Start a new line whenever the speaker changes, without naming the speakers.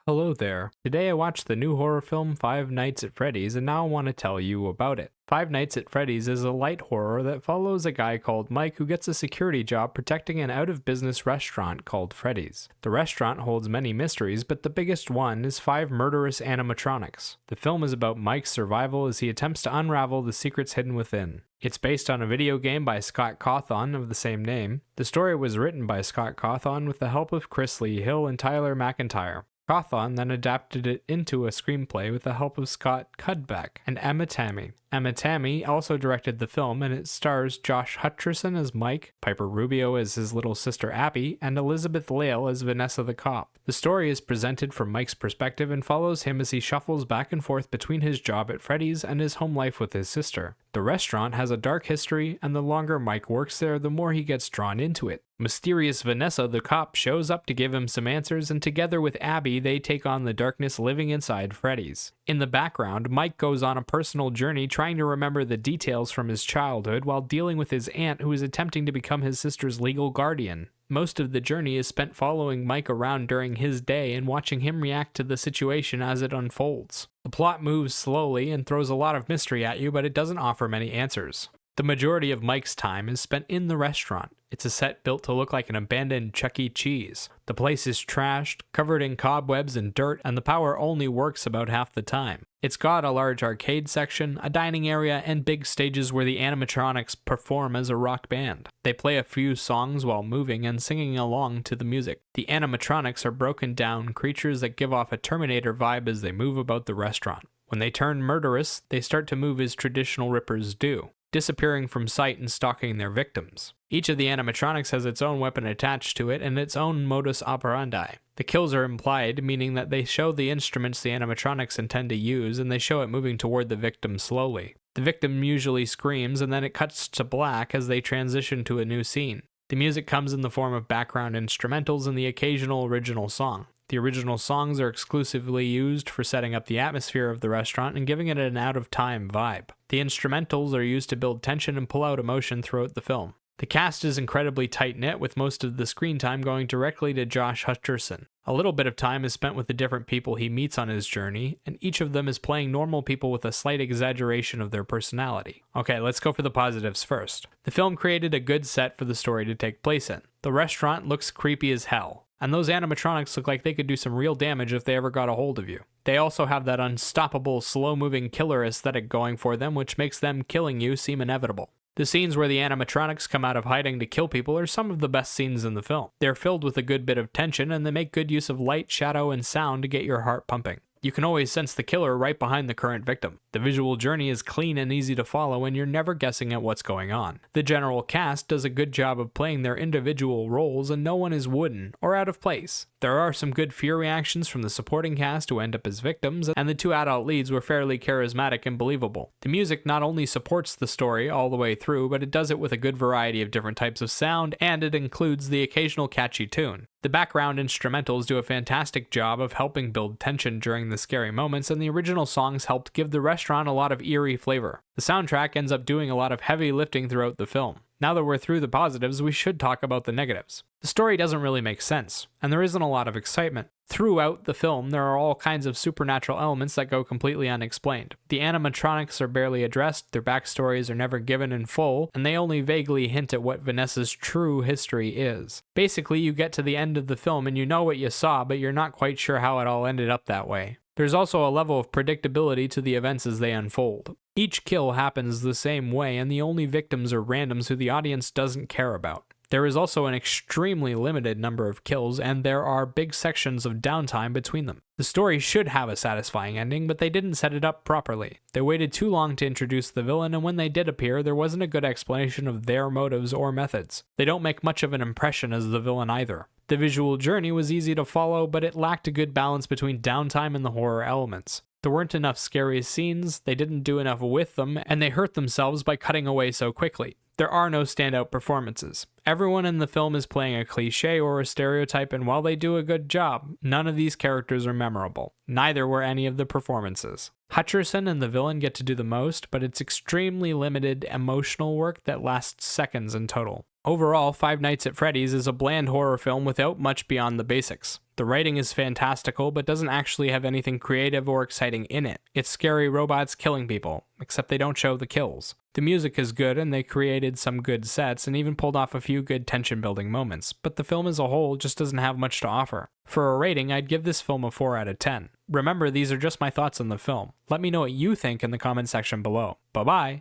Hello there. Today I watched the new horror film Five Nights at Freddy's and now I want to tell you about it. Five Nights at Freddy's is a light horror that follows a guy called Mike who gets a security job protecting an out-of-business restaurant called Freddy's. The restaurant holds many mysteries, but the biggest one is 5 murderous animatronics. The film is about Mike's survival as he attempts to unravel the secrets hidden within. It's based on a video game by Scott Cawthon of the same name. The story was written by Scott Cawthon with the help of Chris Lee Hill and Tyler McIntyre. Cawthon then adapted it into a screenplay with the help of Scott Cudbeck and Emma Tammy. Emma Tammy also directed the film, and it stars Josh Hutcherson as Mike, Piper Rubio as his little sister Abby, and Elizabeth Lale as Vanessa the cop. The story is presented from Mike's perspective and follows him as he shuffles back and forth between his job at Freddy's and his home life with his sister. The restaurant has a dark history, and the longer Mike works there, the more he gets drawn into it. Mysterious Vanessa the cop shows up to give him some answers, and together with Abby, they take on the darkness living inside Freddy's. In the background, Mike goes on a personal journey trying to remember the details from his childhood while dealing with his aunt who is attempting to become his sister's legal guardian. Most of the journey is spent following Mike around during his day and watching him react to the situation as it unfolds. The plot moves slowly and throws a lot of mystery at you, but it doesn't offer many answers. The majority of Mike's time is spent in the restaurant. It's a set built to look like an abandoned Chuck E. Cheese. The place is trashed, covered in cobwebs and dirt, and the power only works about half the time. It's got a large arcade section, a dining area, and big stages where the animatronics perform as a rock band. They play a few songs while moving and singing along to the music. The animatronics are broken down creatures that give off a Terminator vibe as they move about the restaurant. When they turn murderous, they start to move as traditional rippers do, disappearing from sight and stalking their victims. Each of the animatronics has its own weapon attached to it and its own modus operandi. The kills are implied, meaning that they show the instruments the animatronics intend to use, and they show it moving toward the victim slowly. The victim usually screams, and then it cuts to black as they transition to a new scene. The music comes in the form of background instrumentals and the occasional original song. The original songs are exclusively used for setting up the atmosphere of the restaurant and giving it an out-of-time vibe. The instrumentals are used to build tension and pull out emotion throughout the film. The cast is incredibly tight-knit, with most of the screen time going directly to Josh Hutcherson. A little bit of time is spent with the different people he meets on his journey, and each of them is playing normal people with a slight exaggeration of their personality. Okay, let's go for the positives first. The film created a good set for the story to take place in. The restaurant looks creepy as hell, and those animatronics look like they could do some real damage if they ever got a hold of you. They also have that unstoppable, slow-moving killer aesthetic going for them, which makes them killing you seem inevitable. The scenes where the animatronics come out of hiding to kill people are some of the best scenes in the film. They're filled with a good bit of tension, and they make good use of light, shadow, and sound to get your heart pumping. You can always sense the killer right behind the current victim. The visual journey is clean and easy to follow, and you're never guessing at what's going on. The general cast does a good job of playing their individual roles, and no one is wooden or out of place. There are some good fear reactions from the supporting cast who end up as victims, and the 2 adult leads were fairly charismatic and believable. The music not only supports the story all the way through, but it does it with a good variety of different types of sound, and it includes the occasional catchy tune. The background instrumentals do a fantastic job of helping build tension during the scary moments, and the original songs helped give the restaurant a lot of eerie flavor. The soundtrack ends up doing a lot of heavy lifting throughout the film. Now that we're through the positives, we should talk about the negatives. The story doesn't really make sense, and there isn't a lot of excitement. Throughout the film, there are all kinds of supernatural elements that go completely unexplained. The animatronics are barely addressed, their backstories are never given in full, and they only vaguely hint at what Vanessa's true history is. Basically, you get to the end of the film and you know what you saw, but you're not quite sure how it all ended up that way. There's also a level of predictability to the events as they unfold. Each kill happens the same way, and the only victims are randoms who the audience doesn't care about. There is also an extremely limited number of kills, and there are big sections of downtime between them. The story should have a satisfying ending, but they didn't set it up properly. They waited too long to introduce the villain, and when they did appear, there wasn't a good explanation of their motives or methods. They don't make much of an impression as the villain either. The visual journey was easy to follow, but it lacked a good balance between downtime and the horror elements. There weren't enough scary scenes, they didn't do enough with them, and they hurt themselves by cutting away so quickly. There are no standout performances. Everyone in the film is playing a cliche or a stereotype, and while they do a good job, none of these characters are memorable. Neither were any of the performances. Hutcherson and the villain get to do the most, but it's extremely limited emotional work that lasts seconds in total. Overall, Five Nights at Freddy's is a bland horror film without much beyond the basics. The writing is fantastical, but doesn't actually have anything creative or exciting in it. It's scary robots killing people, except they don't show the kills. The music is good, and they created some good sets and even pulled off a few good tension-building moments, but the film as a whole just doesn't have much to offer. For a rating, I'd give this film a 4 out of 10. Remember, these are just my thoughts on the film. Let me know what you think in the comment section below. Bye-bye!